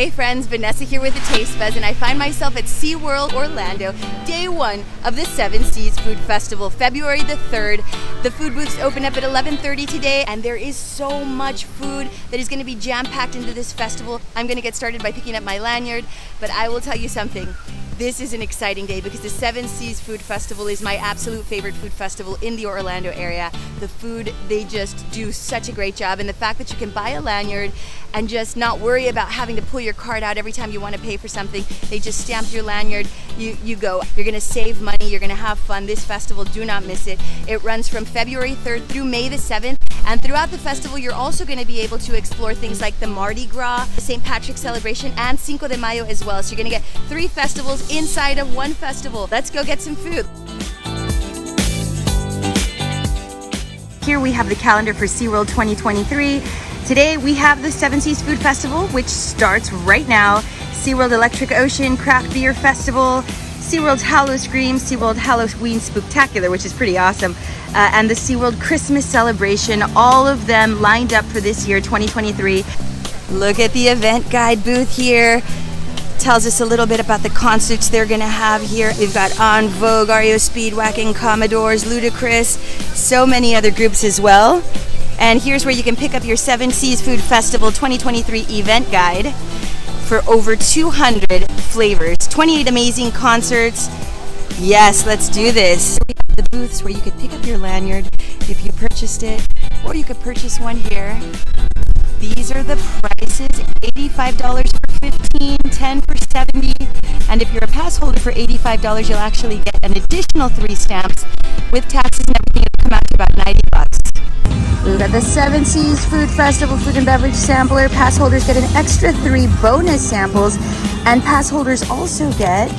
Hey friends, Vanessa here with the Taste Buzz, and I find myself at SeaWorld Orlando, day one of the Seven Seas Food Festival, February the 3rd. The food booths open up at 11:30 today, and there is so much food that is going to be jam-packed into this festival. I'm going to get started by picking up my lanyard, but I will tell you something. This is an exciting day because the Seven Seas Food Festival is my absolute favorite food festival in the Orlando area. The food, they just do such a great job, and the fact that you can buy a lanyard and just not worry about having to pull your card out every time you want to pay for something. They just stamp your lanyard, you go. You're gonna save money, you're gonna have fun. This festival, do not miss it. It runs from February 3rd through May the 7th, and throughout the festival you're also gonna be able to explore things like the Mardi Gras, the St. Patrick's celebration, and Cinco de Mayo as well. So you're gonna get 3 festivals inside of one festival. Let's go get some food. Here we have the calendar for SeaWorld 2023. Today we have the Seven Seas Food Festival, which starts right now. SeaWorld Electric Ocean Craft Beer Festival, SeaWorld's Hallow Scream, SeaWorld Halloween Spooktacular, which is pretty awesome, and the SeaWorld Christmas Celebration, all of them lined up for this year, 2023. Look at the event guide booth here. Tells us a little bit about the concerts they're gonna have here. We've got En Vogue, REO Speedwagon, Commodores, Ludacris, so many other groups as well. And here's where you can pick up your Seven Seas Food Festival 2023 event guide for over 200 flavors, 28 amazing concerts. Yes, let's do this. We have the booths where you could pick up your lanyard if you purchased it, or you could purchase one here. These are the prices: $85 for 15, 10 for 70, and if you're a pass holder for $85, you'll actually get an additional 3 stamps with taxes and everything. It'll come out to about $90. We've got the Seven Seas Food Festival Food and Beverage Sampler. Pass holders get an extra 3 bonus samples, and pass holders also get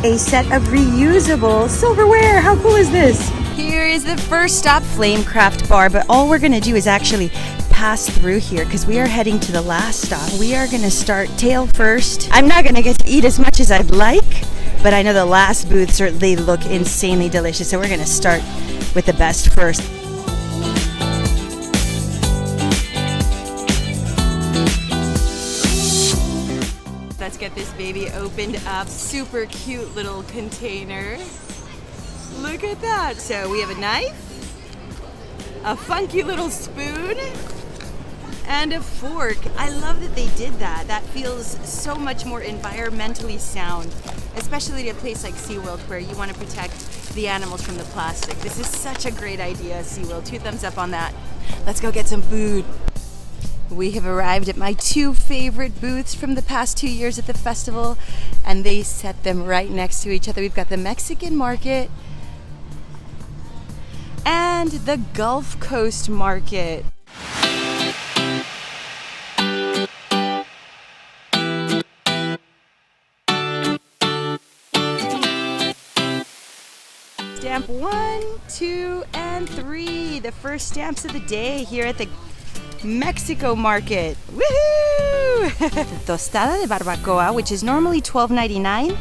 a set of reusable silverware. How cool is this? Here is the first stop, Flamecraft Bar, but all we're gonna do is actually pass through here because we are heading to the last stop. We are gonna start tail first. I'm not gonna get to eat as much as I'd like, but I know the last booths they look insanely delicious, so we're gonna start with the best first. Let's get this baby opened up. Super cute little container. Look at that. So we have a knife, a funky little spoon, and a fork. I love that they did that. That feels so much more environmentally sound, especially at a place like SeaWorld where you want to protect the animals from the plastic. This is such a great idea, SeaWorld. 2 thumbs up on that. Let's go get some food. We have arrived at my 2 favorite booths from the past 2 years at the festival, and they set them right next to each other. We've got the Mexican market and the Gulf Coast market. Stamp 1, 2, and 3. The first stamps of the day here at the Mexico market. Woohoo! Tostada de barbacoa, which is normally $12.99.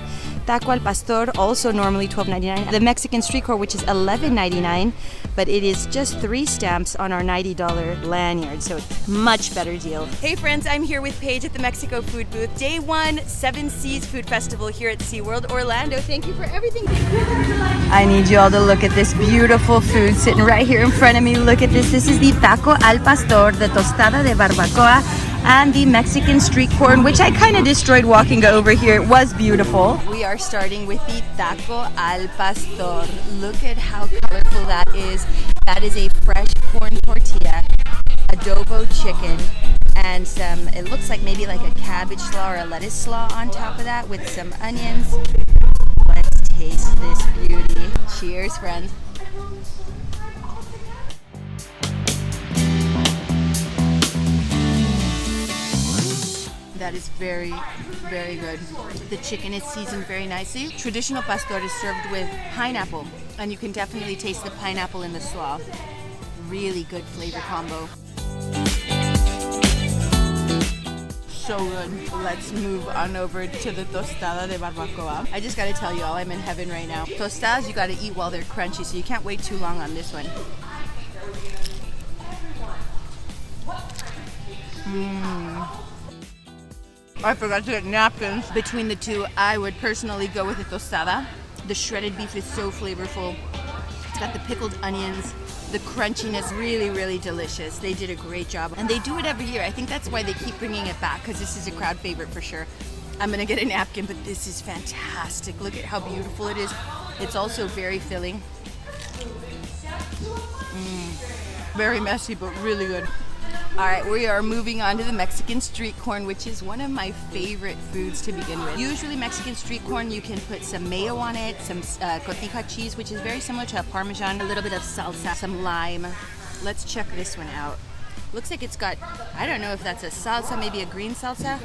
Taco al pastor, also normally $12.99. The Mexican street corn, which is $11.99, but it is just 3 stamps on our $90 lanyard, so it's a much better deal. Hey friends, I'm here with Paige at the Mexico food booth. Day 1, Seven Seas Food Festival here at SeaWorld Orlando. Thank you for everything. I need you all to look at this beautiful food sitting right here in front of me. Look at this. This is the taco al pastor, the tostada de barbacoa, and the Mexican street corn, which I kind of destroyed walking over here. It was beautiful. We are starting with the taco al pastor. Look at how colorful that is. That is a fresh corn tortilla, adobo chicken, and some, it looks like maybe like a cabbage slaw or a lettuce slaw on top of that with some onions. Let's taste this beauty. Cheers, friends. That is very, very good. The chicken is seasoned very nicely. Traditional pastor is served with pineapple, and you can definitely taste the pineapple in the slaw. Really good flavor combo. So good. Let's move on over to the tostada de barbacoa. I just gotta tell y'all, I'm in heaven right now. Tostadas, you gotta eat while they're crunchy, so you can't wait too long on this one. I forgot to get napkins. Between the two, I would personally go with the tostada. The shredded beef is so flavorful. It's got the pickled onions. The crunchiness, really, really delicious. They did a great job. And they do it every year. I think that's why they keep bringing it back, because this is a crowd favorite for sure. I'm gonna get a napkin, but this is fantastic. Look at how beautiful it is. It's also very filling. Very messy, but really good. All right, we are moving on to the Mexican street corn, which is one of my favorite foods to begin with. Usually Mexican street corn, you can put some mayo on it, some cotija cheese, which is very similar to a Parmesan, a little bit of salsa, some lime. Let's check this one out. Looks like it's got, I don't know if that's a salsa, maybe a green salsa.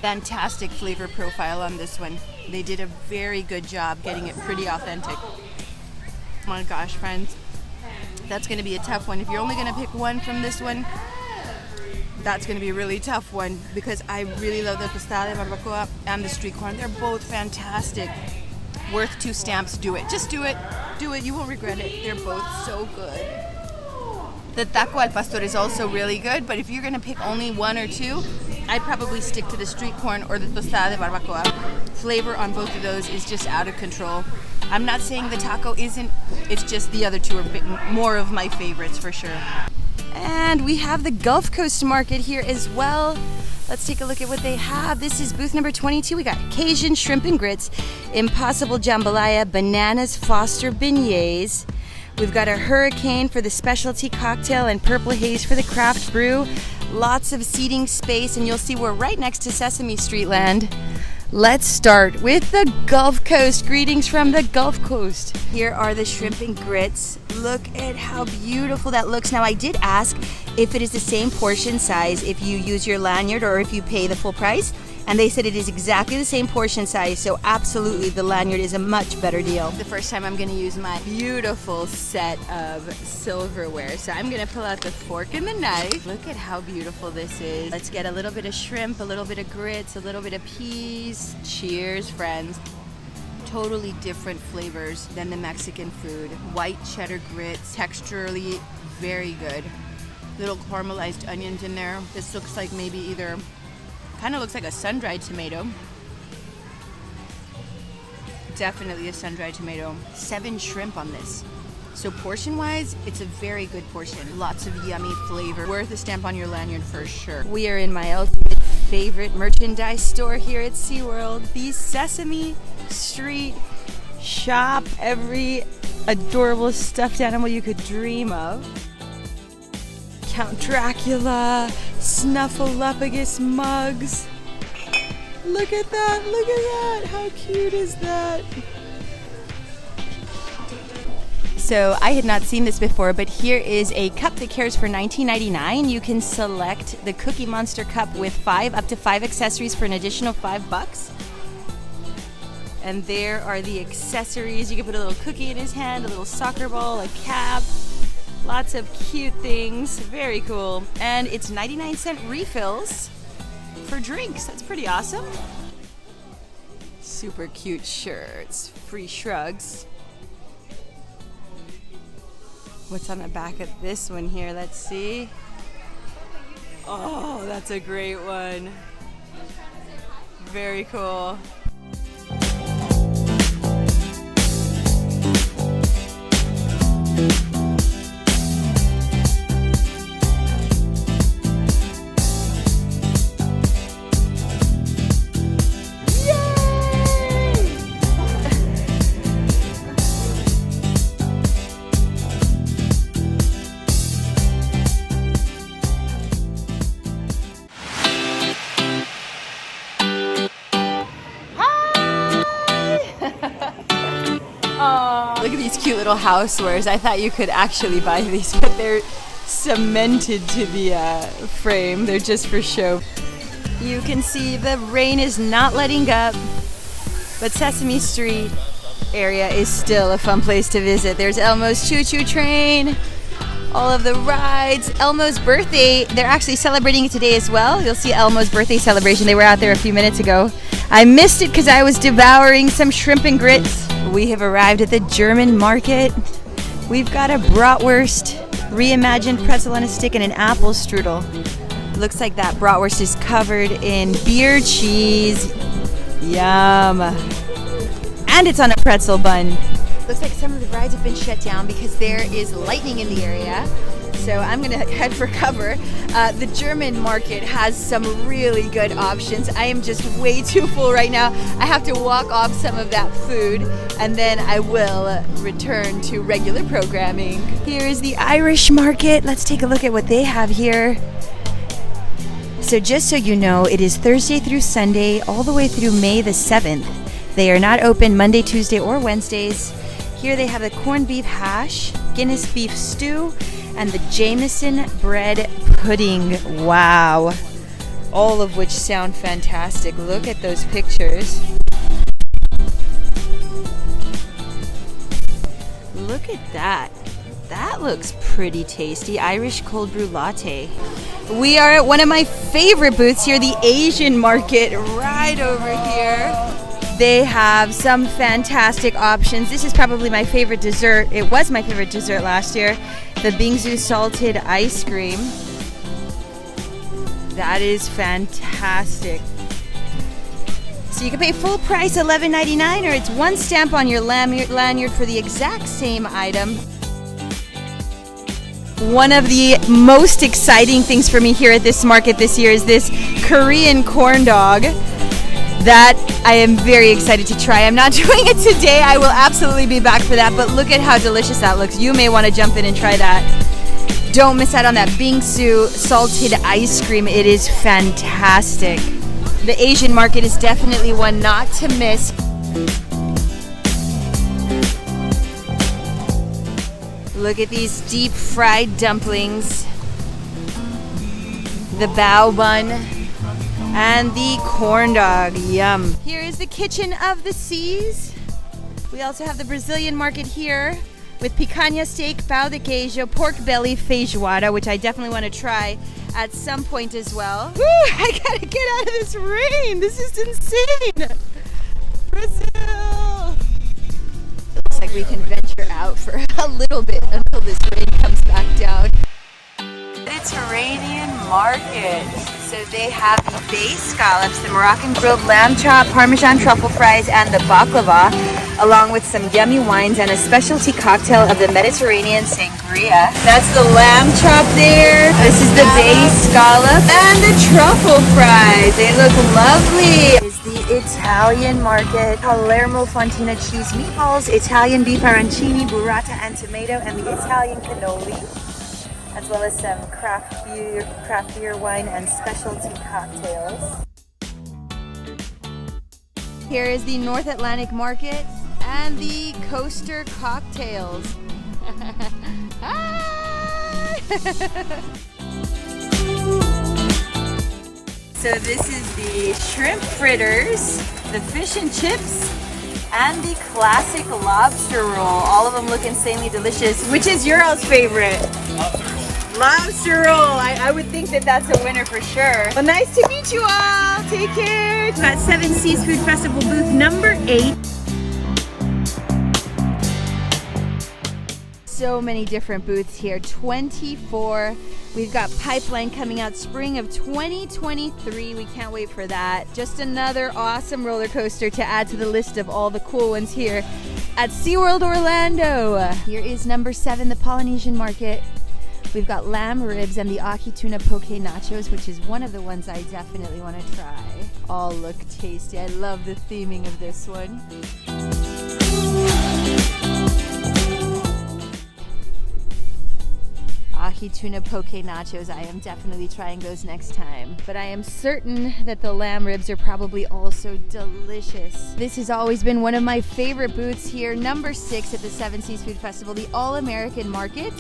Fantastic flavor profile on this one. They did a very good job getting it pretty authentic. Oh my gosh, friends, that's going to be a tough one. If you're only going to pick one from this one, that's going to be a really tough one, because I really love the tostada de barbacoa and the street corn. They're both fantastic. Worth 2 stamps. Do it. Just do it. Do it. You won't regret it. They're both so good. The taco al pastor is also really good, but if you're going to pick only one or two, I'd probably stick to the street corn or the tostada de barbacoa. Flavor on both of those is just out of control. I'm not saying the taco isn't, it's just the other two are a bit more of my favorites for sure. And we have the Gulf Coast Market here as well. Let's take a look at what they have. This is booth number 22. We got Cajun shrimp and grits, Impossible jambalaya, bananas Foster beignets. We've got a hurricane for the specialty cocktail and purple haze for the craft brew. Lots of seating space, and you'll see we're right next to Sesame Street Land. Let's start with the Gulf Coast. Greetings from the Gulf Coast. Here are the shrimp and grits. Look at how beautiful that looks. Now, I did ask if it is the same portion size if you use your lanyard or if you pay the full price, and they said it is exactly the same portion size, so absolutely the lanyard is a much better deal. The first time I'm going to use my beautiful set of silverware, so I'm going to pull out the fork and the knife. Look at how beautiful this is. Let's get a little bit of shrimp, a little bit of grits, a little bit of peas. Cheers, friends. Totally different flavors than the Mexican food. White cheddar grits, texturally very good. Little caramelized onions in there. This looks like maybe either, kind of looks like a sun-dried tomato. Definitely a sun-dried tomato. 7 shrimp on this. So portion-wise, it's a very good portion. Lots of yummy flavor. Worth a stamp on your lanyard for sure. We are in my ultimate favorite merchandise store here at SeaWorld, the Sesame Street Shop. Every adorable stuffed animal you could dream of. Count Dracula, Snuffleupagus mugs. Look at that, look at that. How cute is that? So I had not seen this before, but here is a cup that cares for $19.99. You can select the Cookie Monster cup with up to 5 accessories for an additional $5. And there are the accessories. You can put a little cookie in his hand, a little soccer ball, a cap. Lots of cute things. Very cool. And it's 99-cent refills for drinks. That's pretty awesome. Super cute shirts. Free shrugs. What's on the back of this one here? Let's see. Oh, that's a great one. Very cool. Look at these cute little housewares. I thought you could actually buy these, but they're cemented to the frame. They're just for show. You can see the rain is not letting up, but Sesame Street area is still a fun place to visit. There's Elmo's choo-choo train, all of the rides. Elmo's birthday, they're actually celebrating it today as well. You'll see Elmo's birthday celebration. They were out there a few minutes ago. I missed it because I was devouring some shrimp and grits. We have arrived at the German market. We've got a bratwurst, reimagined pretzel on a stick, and an apple strudel. Looks like that bratwurst is covered in beer cheese. Yum. And it's on a pretzel bun. Looks like some of the rides have been shut down because there is lightning in the area. So I'm gonna head for cover. The German market has some really good options. I am just way too full right now. I have to walk off some of that food and then I will return to regular programming. Here is the Irish market. Let's take a look at what they have here. So just so you know, it is Thursday through Sunday all the way through May the 7th. They are not open Monday, Tuesday, or Wednesdays. Here they have the corned beef hash, Guinness beef stew, and the Jameson bread pudding. Wow. All of which sound fantastic. Look at those pictures. Look at that. That looks pretty tasty. Irish cold brew latte. We are at one of my favorite booths here, the Asian market, right over here. They have some fantastic options. This is probably my favorite dessert. It was my favorite dessert last year. The bingsu salted ice cream. That is fantastic. So you can pay full price $11.99, or it's one stamp on your lanyard for the exact same item. One of the most exciting things for me here at this market this year is this Korean corn dog that I am very excited to try. I'm not doing it today. I will absolutely be back for that, but look at how delicious that looks. You may want to jump in and try that. Don't miss out on that bingsu salted ice cream. It is fantastic. The Asian market is definitely one not to miss. Look at these deep fried dumplings, the bao bun, and the corn dog. Yum. Here is the Kitchen of the Seas. We also have the Brazilian market here with picanha steak, pão de queijo, pork belly, feijoada, which I definitely want to try at some point as well. Woo, I gotta get out of this rain. This is insane. Brazil. Looks like we can venture out for a little bit until this rain comes back down. Mediterranean market. So they have the bay scallops, the Moroccan grilled lamb chop, Parmesan truffle fries, and the baklava, along with some yummy wines and a specialty cocktail of the Mediterranean sangria. That's the lamb chop there. This is the bay scallop and the truffle fries. They look lovely. Is the Italian market. Palermo Fontina cheese meatballs, Italian beef arancini, burrata and tomato, and the Italian cannoli, as well as some craft beer, wine, and specialty cocktails. Here is the North Atlantic market and the coaster cocktails. Hi! So this is the shrimp fritters, the fish and chips, and the classic lobster roll. All of them look insanely delicious. Which is your all's favorite? Lobster roll. I would think that that's a winner for sure. Well, nice to meet you all. Take care. We've got Seven Seas Food Festival booth number 8. So many different booths here. 24. We've got Pipeline coming out spring of 2023. We can't wait for that. Just another awesome roller coaster to add to the list of all the cool ones here at SeaWorld Orlando. Here is number 7, the Polynesian market. We've got lamb ribs and the Aki tuna poke nachos, which is one of the ones I definitely want to try. All look tasty. I love the theming of this one. Aki tuna poke nachos. I am definitely trying those next time. But I am certain that the lamb ribs are probably also delicious. This has always been one of my favorite booths here. Number 6 at the Seven Seas Food Festival, the All-American Market.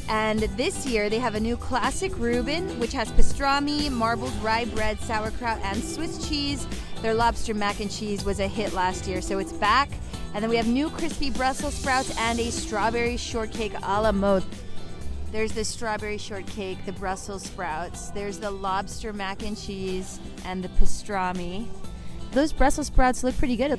And this year they have a new classic Reuben, which has pastrami, marbled rye bread, sauerkraut, and Swiss cheese. Their lobster mac and cheese was a hit last year, so it's back. And then we have new crispy Brussels sprouts and a strawberry shortcake a la mode. There's the strawberry shortcake, the Brussels sprouts. There's the lobster mac and cheese and the pastrami. Those Brussels sprouts look pretty good.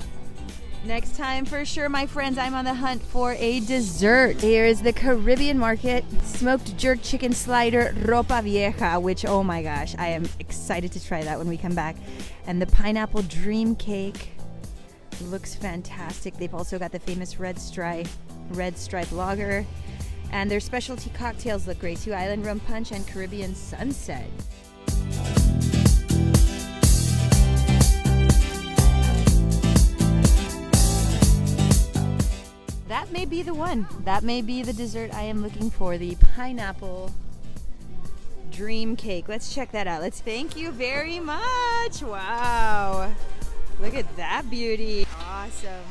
Next time for sure, my friends, I'm on the hunt for a dessert. Here is the Caribbean Market smoked jerk chicken slider ropa vieja, which, oh my gosh, I am excited to try that when we come back. And the pineapple dream cake looks fantastic. They've also got the famous red stripe lager. And their specialty cocktails look great too. Island rum punch and Caribbean sunset. That may be the one. That may be the dessert I am looking for, the pineapple dream cake. Let's check that out. Thank you very much. Wow. Look at that beauty. Awesome.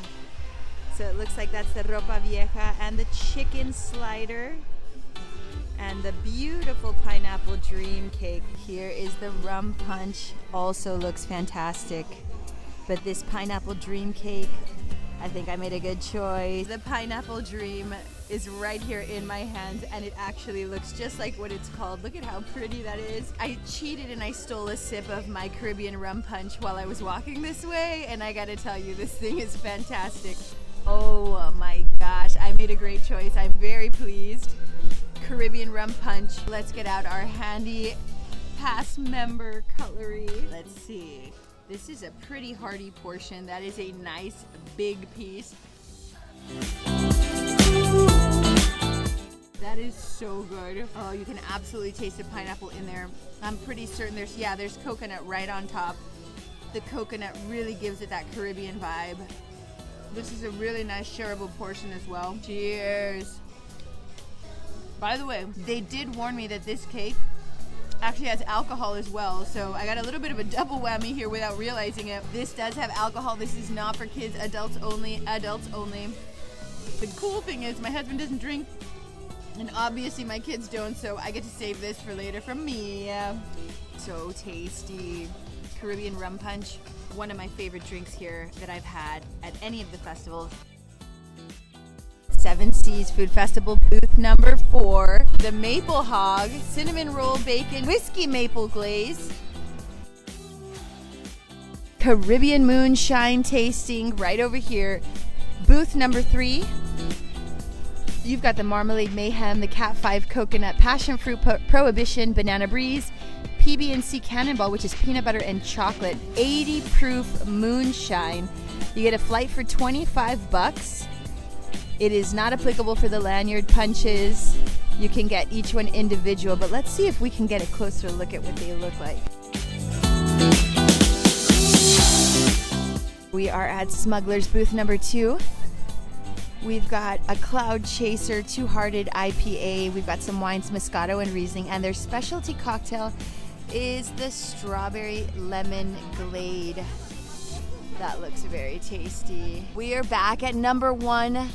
So it looks like that's the ropa vieja and the chicken slider and the beautiful pineapple dream cake. Here is the rum punch. Also looks fantastic. But this pineapple dream cake, I think I made a good choice. The pineapple dream is right here in my hand, and it actually looks just like what it's called. Look at how pretty that is. I cheated and I stole a sip of my Caribbean rum punch while I was walking this way, and I gotta tell you, this thing is fantastic. Oh my gosh, I made a great choice. I'm very pleased. Caribbean rum punch. Let's get out our handy past member cutlery. Let's see. This is a pretty hearty portion. That is a nice big piece. That is so good. Oh, you can absolutely taste the pineapple in there. I'm pretty certain there's coconut right on top. The coconut really gives it that Caribbean vibe. This is a really nice shareable portion as well. Cheers. By the way, they did warn me that this cake actually has alcohol as well, so I got a little bit of a double whammy here without realizing it. This does have alcohol. This is not for kids, adults only. The cool thing is my husband doesn't drink, and obviously my kids don't, so I get to save this for later from me. So tasty. Caribbean rum punch, one of my favorite drinks here that I've had at any of the festivals. Seven Seas Food Festival booth number 4, the Maple Hog, cinnamon roll bacon, whiskey maple glaze, Caribbean moonshine tasting right over here. Booth number 3, you've got the Marmalade Mayhem, the Cat 5 Coconut, Passion Fruit Prohibition, Banana Breeze, PB&C Cannonball, which is peanut butter and chocolate, 80 proof moonshine. You get a flight for $25. It is not applicable for the lanyard punches. You can get each one individual, but let's see if we can get a closer look at what they look like. We are at Smuggler's booth number 2. We've got a Cloud Chaser, Two-Hearted IPA. We've got some wines, Moscato and Riesling, and their specialty cocktail is the Strawberry Lemon Glade. That looks very tasty. We are back at number 1.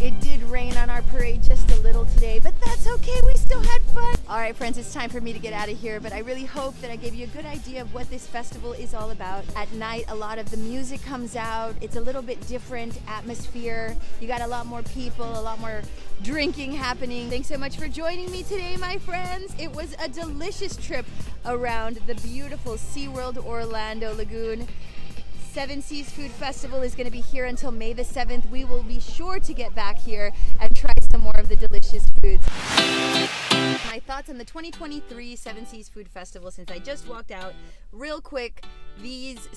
It did rain on our parade just a little today, but that's okay, we still had fun. All right, friends, it's time for me to get out of here, but I really hope that I gave you a good idea of what this festival is all about. At night, a lot of the music comes out. It's a little bit different atmosphere. You got a lot more people, a lot more drinking happening. Thanks so much for joining me today, my friends. It was a delicious trip around the beautiful SeaWorld Orlando Lagoon. Seven Seas Food Festival is going to be here until May the 7th. We will be sure to get back here and try some more of the delicious foods. My thoughts on the 2023 Seven Seas Food Festival since I just walked out. Real quick, this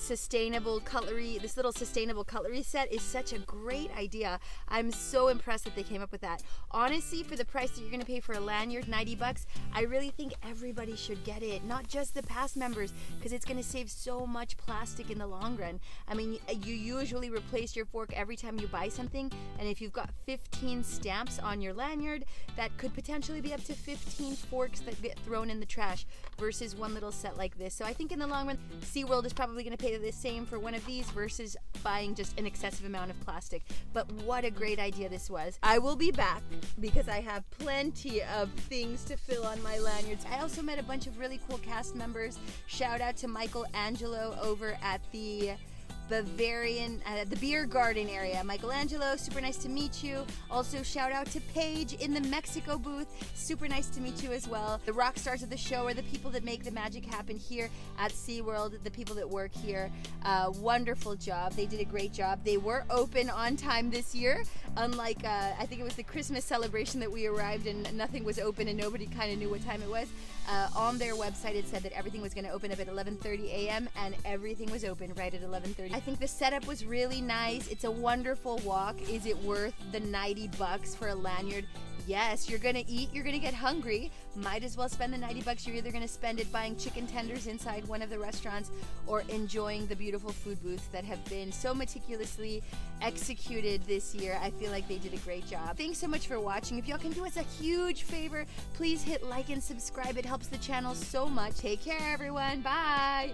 little sustainable cutlery set is such a great idea. I'm so impressed that they came up with that. Honestly, for the price that you're going to pay for a lanyard, $90, I really think everybody should get it, not just the past members, because it's going to save so much plastic in the long run. I mean, you usually replace your fork every time you buy something, and if you've got 15 stamps on your lanyard, that could potentially be up to 15 forks that get thrown in the trash versus one little set like this. So I think in the long run, SeaWorld is probably going to pay the same for one of these versus buying just an excessive amount of plastic. But what a great idea this was. I will be back because I have plenty of things to fill on my lanyards. I also met a bunch of really cool cast members. Shout out to Michael Angelo over at the Bavarian, the beer garden area. Michelangelo, super nice to meet you. Also, shout out to Paige in the Mexico booth. Super nice to meet you as well. The rock stars of the show are the people that make the magic happen here at SeaWorld, the people that work here. Wonderful job. They did a great job. They were open on time this year, unlike, I think it was the Christmas celebration that we arrived and nothing was open and nobody kind of knew what time it was. On their website, it said that everything was going to open up at 11:30 a.m. and everything was open right at 11:30. I think the setup was really nice. It's a wonderful walk. Is it worth the $90 for a lanyard? Yes, you're gonna eat, you're gonna get hungry. Might as well spend the $90. You're either gonna spend it buying chicken tenders inside one of the restaurants or enjoying the beautiful food booths that have been so meticulously executed this year. I feel like they did a great job. Thanks so much for watching. If y'all can do us a huge favor, please hit like and subscribe. It helps the channel so much. Take care, everyone. Bye.